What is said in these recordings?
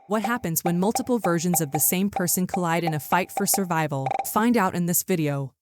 What happens when multiple versions of the same person collide in a fight for survival? Find out in this video.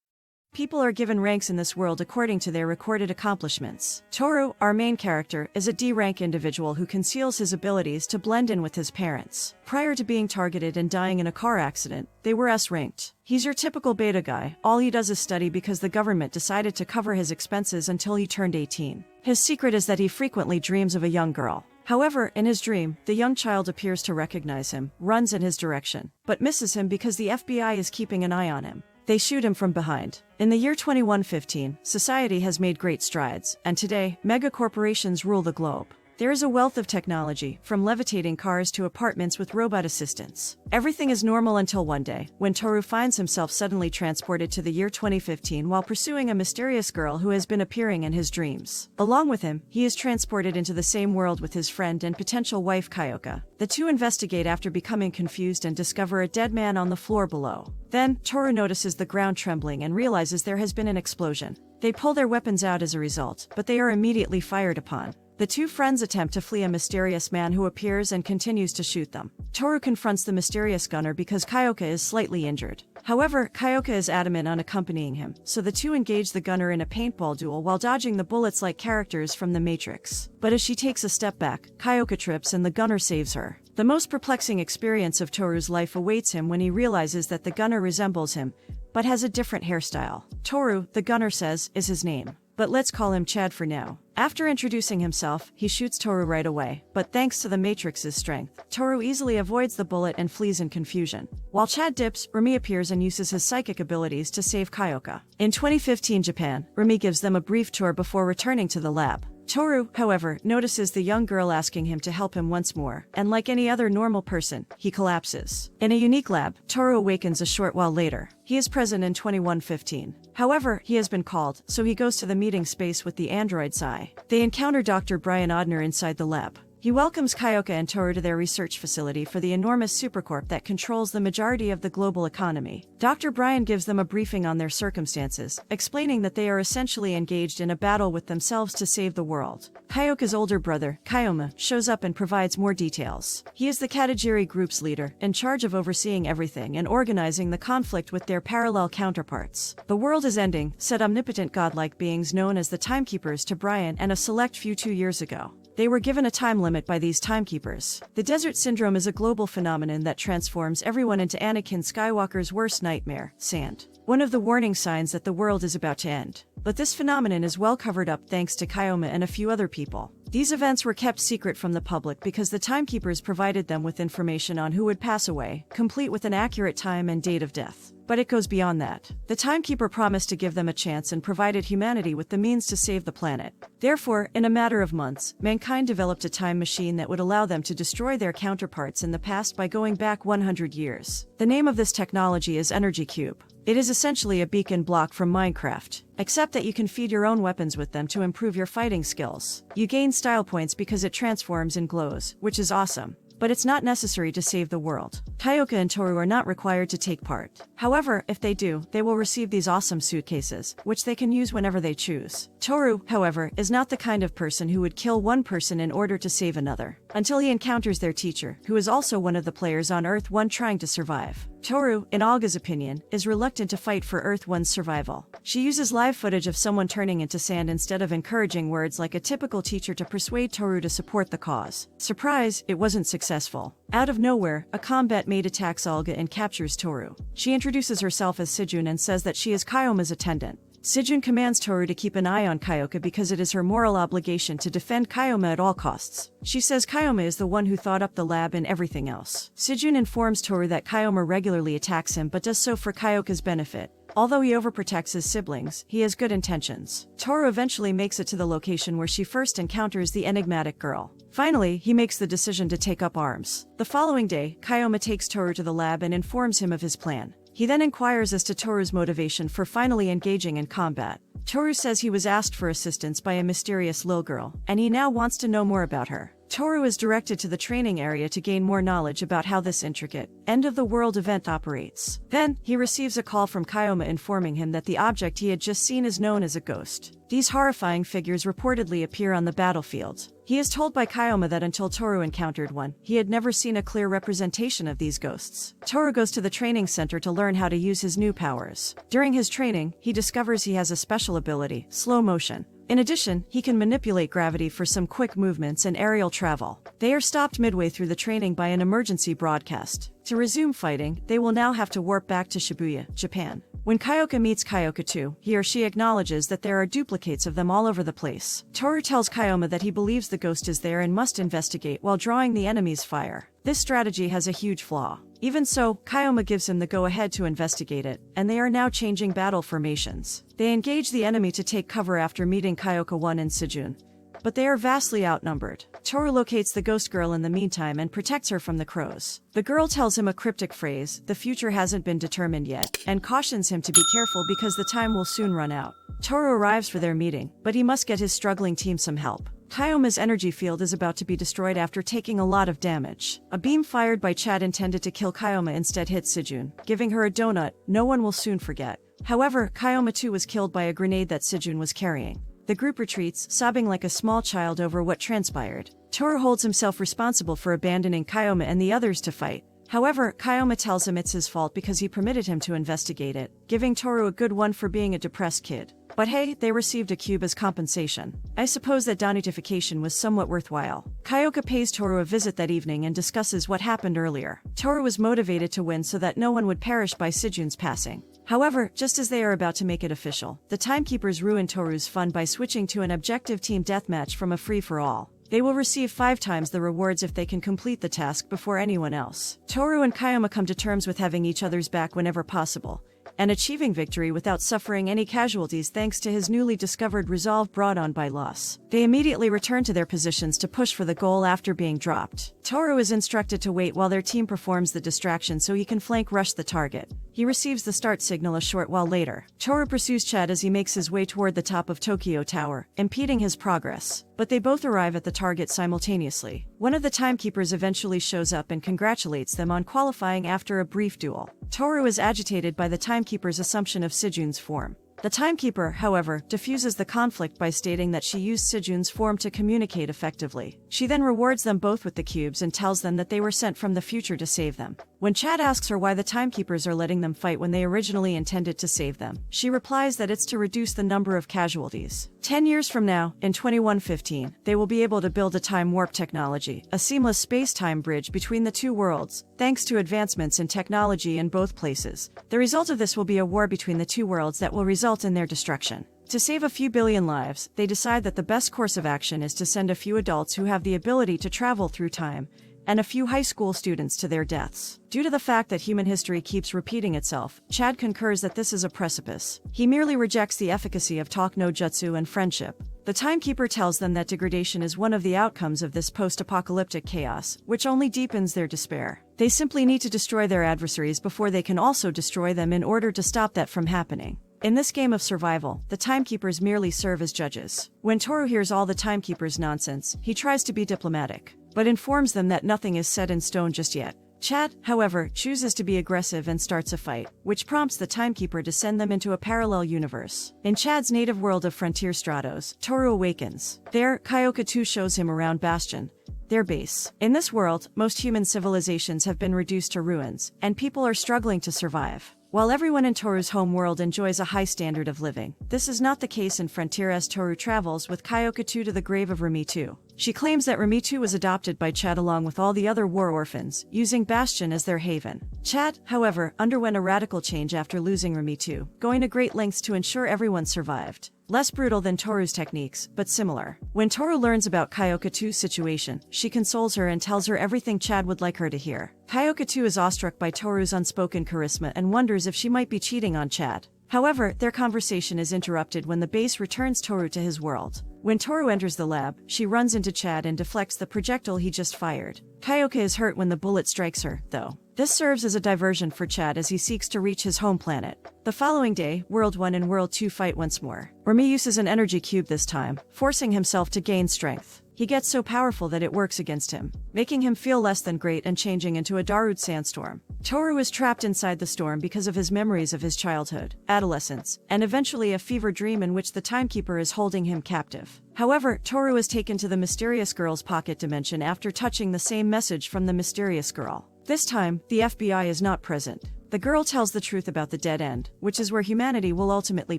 People are given ranks in this world according to their recorded accomplishments. Tohru, our main character, is a D-rank individual who conceals his abilities to blend in with his parents. Prior to being targeted and dying in a car accident, they were S-ranked. He's your typical beta guy. All he does is study because the government decided to cover his expenses until he turned 18. His secret is that he frequently dreams of a young girl. However, in his dream, the young child appears to recognize him, runs in his direction, but misses him because the FBI is keeping an eye on him. They shoot him from behind. In the year 2115, society has made great strides, and today, mega-corporations rule the globe. There is a wealth of technology, from levitating cars to apartments with robot assistants. Everything is normal until one day, when Tohru finds himself suddenly transported to the year 2015 while pursuing a mysterious girl who has been appearing in his dreams. Along with him, he is transported into the same world with his friend and potential wife Kyoka. The two investigate after becoming confused and discover a dead man on the floor below. Then, Tohru notices the ground trembling and realizes there has been an explosion. They pull their weapons out as a result, but they are immediately fired upon. The two friends attempt to flee a mysterious man who appears and continues to shoot them. Tohru confronts the mysterious gunner because Kyoka is slightly injured. However, Kyoka is adamant on accompanying him, so the two engage the gunner in a paintball duel while dodging the bullets like characters from The Matrix. But as she takes a step back, Kyoka trips and the gunner saves her. The most perplexing experience of Tohru's life awaits him when he realizes that the gunner resembles him, but has a different hairstyle. Tohru, the gunner says, is his name. But let's call him Chad for now. After introducing himself, he shoots Tohru right away, but thanks to the Matrix's strength, Tohru easily avoids the bullet and flees in confusion. While Chad dips, Remy appears and uses his psychic abilities to save Kyoka. In 2015 Japan, Remy gives them a brief tour before returning to the lab. Tohru, however, notices the young girl asking him to help him once more, and like any other normal person, he collapses. In a unique lab, Tohru awakens a short while later. He is present in 2115. However, he has been called, so he goes to the meeting space with the android Sai. They encounter Dr. Brian Odner inside the lab. He welcomes Kyoka and Tohru to their research facility for the enormous supercorp that controls the majority of the global economy. Dr. Brian gives them a briefing on their circumstances, explaining that they are essentially engaged in a battle with themselves to save the world. Kyoka's older brother, Kyoma, shows up and provides more details. He is the Katajiri group's leader, in charge of overseeing everything and organizing the conflict with their parallel counterparts. The world is ending, said omnipotent godlike beings known as the Timekeepers to Brian and a select few 2 years ago. They were given a time limit by these timekeepers. The Desert Syndrome is a global phenomenon that transforms everyone into Anakin Skywalker's worst nightmare, sand. One of the warning signs that the world is about to end. But this phenomenon is well covered up thanks to Kyoma and a few other people. These events were kept secret from the public because the timekeepers provided them with information on who would pass away, complete with an accurate time and date of death. But it goes beyond that. The timekeeper promised to give them a chance and provided humanity with the means to save the planet. Therefore, in a matter of months, mankind developed a time machine that would allow them to destroy their counterparts in the past by going back 100 years. The name of this technology is Energy Cube. It is essentially a beacon block from Minecraft, except that you can feed your own weapons with them to improve your fighting skills. You gain style points because it transforms and glows, which is awesome. But it's not necessary to save the world. Kyoka and Tohru are not required to take part. However, if they do, they will receive these awesome suitcases, which they can use whenever they choose. Tohru, however, is not the kind of person who would kill one person in order to save another, until he encounters their teacher, who is also one of the players on Earth 1 trying to survive. Tohru, in Olga's opinion, is reluctant to fight for Earth 1's survival. She uses live footage of someone turning into sand instead of encouraging words like a typical teacher to persuade Tohru to support the cause. Surprise, it wasn't successful. Out of nowhere, a combat maid attacks Olga and captures Tohru. She introduces herself as Sijun and says that she is Kyoma's attendant. Sijun commands Tohru to keep an eye on Kyoka because it is her moral obligation to defend Kyoma at all costs. She says Kyoma is the one who thought up the lab and everything else. Sijun informs Tohru that Kyoma regularly attacks him but does so for Kyoka's benefit. Although he overprotects his siblings, he has good intentions. Tohru eventually makes it to the location where she first encounters the enigmatic girl. Finally, he makes the decision to take up arms. The following day, Kyoma takes Tohru to the lab and informs him of his plan. He then inquires as to Tohru's motivation for finally engaging in combat. Tohru says he was asked for assistance by a mysterious little girl, and he now wants to know more about her. Tohru is directed to the training area to gain more knowledge about how this intricate, end-of-the-world event operates. Then, he receives a call from Kyoma informing him that the object he had just seen is known as a ghost. These horrifying figures reportedly appear on the battlefield. He is told by Kayoma that until Tohru encountered one, he had never seen a clear representation of these ghosts. Tohru goes to the training center to learn how to use his new powers. During his training, he discovers he has a special ability, slow motion. In addition, he can manipulate gravity for some quick movements and aerial travel. They are stopped midway through the training by an emergency broadcast. To resume fighting, they will now have to warp back to Shibuya, Japan. When Kyoka meets Kyoka 2, he or she acknowledges that there are duplicates of them all over the place. Tohru tells Kayoma that he believes the ghost is there and must investigate while drawing the enemy's fire. This strategy has a huge flaw. Even so, Kayoma gives him the go-ahead to investigate it, and they are now changing battle formations. They engage the enemy to take cover after meeting Kyoka 1 and Sejun, but they are vastly outnumbered. Tohru locates the ghost girl in the meantime and protects her from the crows. The girl tells him a cryptic phrase, "The future hasn't been determined yet," and cautions him to be careful because the time will soon run out. Tohru arrives for their meeting, but he must get his struggling team some help. Kayoma's energy field is about to be destroyed after taking a lot of damage. A beam fired by Chad intended to kill Kayoma instead hit Sejun, giving her a donut no one will soon forget. However, Kayoma too was killed by a grenade that Sejun was carrying. The group retreats, sobbing like a small child over what transpired. Tohru holds himself responsible for abandoning Kayoma and the others to fight. However, Kayoma tells him it's his fault because he permitted him to investigate it, giving Tohru a good one for being a depressed kid. But hey, they received a cube as compensation. I suppose that donutification was somewhat worthwhile. Kyoka pays Tohru a visit that evening and discusses what happened earlier. Tohru was motivated to win so that no one would perish by Sejun's passing. However, just as they are about to make it official, the Timekeepers ruin Tohru's fun by switching to an objective team deathmatch from a free-for-all. They will receive 5 times the rewards if they can complete the task before anyone else. Tohru and Kayoma come to terms with having each other's back whenever possible, and achieving victory without suffering any casualties thanks to his newly discovered resolve brought on by loss. They immediately return to their positions to push for the goal after being dropped. Tohru is instructed to wait while their team performs the distraction so he can flank rush the target. He receives the start signal a short while later. Tohru pursues Chad as he makes his way toward the top of Tokyo Tower, impeding his progress. But they both arrive at the target simultaneously. One of the timekeepers eventually shows up and congratulates them on qualifying after a brief duel. Tohru is agitated by the timekeeper's assumption of Sejun's form. The timekeeper, however, diffuses the conflict by stating that she used Sejun's form to communicate effectively. She then rewards them both with the cubes and tells them that they were sent from the future to save them. When Chad asks her why the timekeepers are letting them fight when they originally intended to save them, she replies that it's to reduce the number of casualties. 10 years from now, in 2115, they will be able to build a time warp technology, a seamless space-time bridge between the two worlds, thanks to advancements in technology in both places. The result of this will be a war between the two worlds that will result in their destruction. To save a few billion lives, they decide that the best course of action is to send a few adults who have the ability to travel through time, and a few high school students to their deaths. Due to the fact that human history keeps repeating itself, Chad concurs that this is a precipice. He merely rejects the efficacy of talk no jutsu and friendship. The timekeeper tells them that degradation is one of the outcomes of this post-apocalyptic chaos, which only deepens their despair. They simply need to destroy their adversaries before they can also destroy them in order to stop that from happening. In this game of survival, the timekeepers merely serve as judges. When Tohru hears all the timekeepers' nonsense, he tries to be diplomatic, but informs them that nothing is set in stone just yet. Chad, however, chooses to be aggressive and starts a fight, which prompts the timekeeper to send them into a parallel universe. In Chad's native world of Frontier Stratos, Tohru awakens. There, Kyoka 2 shows him around Bastion, their base. In this world, most human civilizations have been reduced to ruins, and people are struggling to survive. While everyone in Tohru's home world enjoys a high standard of living, this is not the case in Frontier as Tohru travels with Kyoka 2 to the grave of Remitu. She claims that Remitu was adopted by Chad along with all the other war orphans, using Bastion as their haven. Chad, however, underwent a radical change after losing Remitu, going to great lengths to ensure everyone survived. Less brutal than Tohru's techniques, but similar. When Tohru learns about Kyoka 2's situation, she consoles her and tells her everything Chad would like her to hear. Kyoka 2 is awestruck by Tohru's unspoken charisma and wonders if she might be cheating on Chad. However, their conversation is interrupted when the base returns Tohru to his world. When Tohru enters the lab, she runs into Chad and deflects the projectile he just fired. Kyoka is hurt when the bullet strikes her, though. This serves as a diversion for Chad as he seeks to reach his home planet. The following day, World 1 and World 2 fight once more. Remy uses an energy cube this time, forcing himself to gain strength. he gets so powerful that it works against him, making him feel less than great and changing into a Darude sandstorm. Tohru is trapped inside the storm because of his memories of his childhood, adolescence, and eventually a fever dream in which the timekeeper is holding him captive. However, Tohru is taken to the mysterious girl's pocket dimension after touching the same message from the mysterious girl. This time, the FBI is not present. The girl tells the truth about the dead end, which is where humanity will ultimately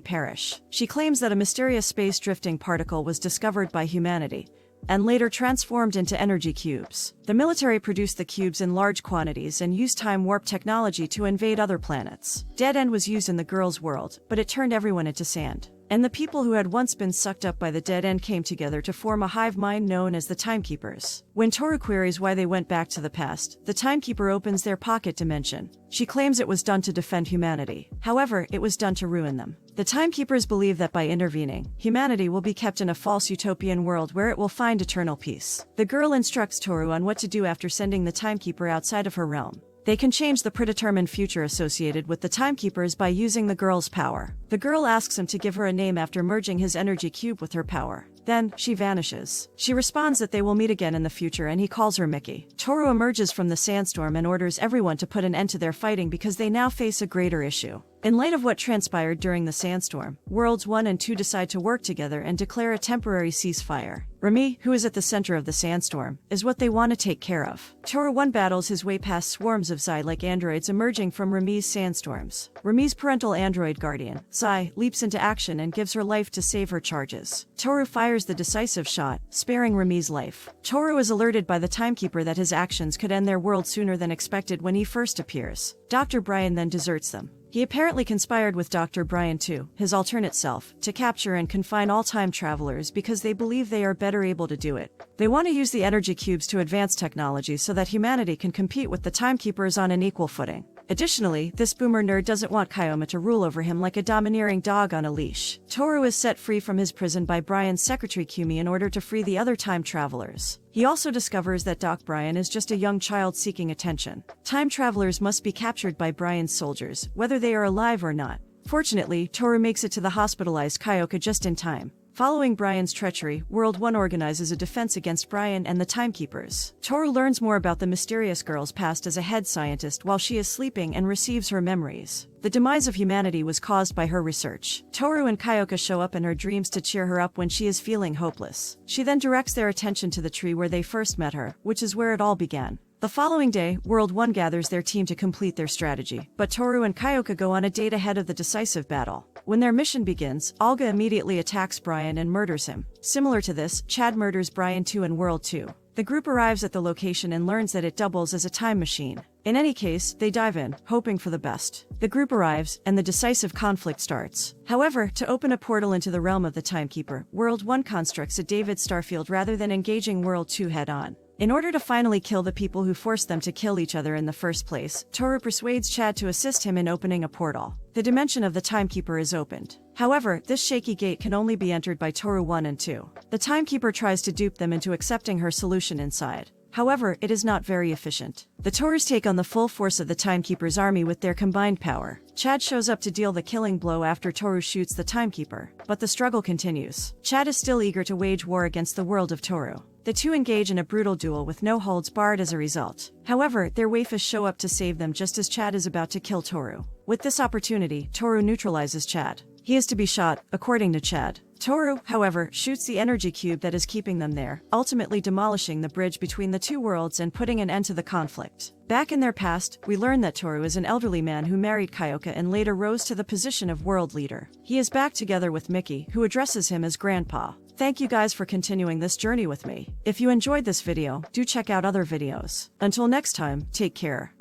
perish. She claims that a mysterious space-drifting particle was discovered by humanity, and later transformed into energy cubes. The military produced the cubes in large quantities and used time warp technology to invade other planets. Dead End was used in the girl's world, but it turned everyone into sand. And the people who had once been sucked up by the Dead End came together to form a hive mind known as the Timekeepers. When Tohru queries why they went back to the past, the Timekeeper opens their pocket dimension. She claims it was done to defend humanity. However, it was done to ruin them. The Timekeepers believe that by intervening, humanity will be kept in a false utopian world where it will find eternal peace. The girl instructs Tohru on what to do after sending the Timekeeper outside of her realm. They can change the predetermined future associated with the Timekeepers by using the girl's power. The girl asks him to give her a name after merging his energy cube with her power. Then, she vanishes. She responds that they will meet again in the future and he calls her Mickey. Tohru emerges from the sandstorm and orders everyone to put an end to their fighting because they now face a greater issue. In light of what transpired during the sandstorm, Worlds 1 and 2 decide to work together and declare a temporary ceasefire. Remy, who is at the center of the sandstorm, is what they want to take care of. Tohru 1 battles his way past swarms of Xi-like androids emerging from Remy's sandstorms. Remy's parental android guardian, Xi, leaps into action and gives her life to save her charges. Tohru fires the decisive shot, sparing Remy's life. Tohru is alerted by the Timekeeper that his actions could end their world sooner than expected when he first appears. Dr. Brian then deserts them. He apparently conspired with Dr. Brian too, his alternate self, to capture and confine all time travelers because they believe they are better able to do it. They want to use the energy cubes to advance technology so that humanity can compete with the Timekeepers on an equal footing. Additionally, this boomer nerd doesn't want Kyoma to rule over him like a domineering dog on a leash. Tohru is set free from his prison by Brian's secretary Kumi in order to free the other time travelers. He also discovers that Doc Brian is just a young child seeking attention. Time travelers must be captured by Brian's soldiers, whether they are alive or not. Fortunately, Tohru makes it to the hospitalized Kyoka just in time. Following Brian's treachery, World 1 organizes a defense against Brian and the Timekeepers. Tohru learns more about the mysterious girl's past as a head scientist while she is sleeping and receives her memories. The demise of humanity was caused by her research. Tohru and Kyoka show up in her dreams to cheer her up when she is feeling hopeless. She then directs their attention to the tree where they first met her, which is where it all began. The following day, World 1 gathers their team to complete their strategy, but Tohru and Kyoka go on a date ahead of the decisive battle. When their mission begins, Olga immediately attacks Brian and murders him. Similar to this, Chad murders Brian too in World 2. The group arrives at the location and learns that it doubles as a time machine. In any case, they dive in, hoping for the best. The group arrives, and the decisive conflict starts. However, to open a portal into the realm of the Timekeeper, World 1 constructs a David Starfield rather than engaging World 2 head-on. In order to finally kill the people who forced them to kill each other in the first place, Tohru persuades Chad to assist him in opening a portal. The dimension of the Timekeeper is opened. However, this shaky gate can only be entered by Tohru 1 and 2. The Timekeeper tries to dupe them into accepting her solution inside. However, it is not very efficient. The Tohrus take on the full force of the Timekeeper's army with their combined power. Chad shows up to deal the killing blow after Tohru shoots the Timekeeper, but the struggle continues. Chad is still eager to wage war against the world of Tohru. The two engage in a brutal duel with no holds barred as a result. However, their waifus show up to save them just as Chad is about to kill Tohru. With this opportunity, Tohru neutralizes Chad. He is to be shot, according to Chad. Tohru, however, shoots the energy cube that is keeping them there, ultimately demolishing the bridge between the two worlds and putting an end to the conflict. Back in their past, we learn that Tohru is an elderly man who married Kyoka and later rose to the position of world leader. He is back together with Mickey, who addresses him as Grandpa. Thank you guys for continuing this journey with me. If you enjoyed this video, do check out other videos. Until next time, take care.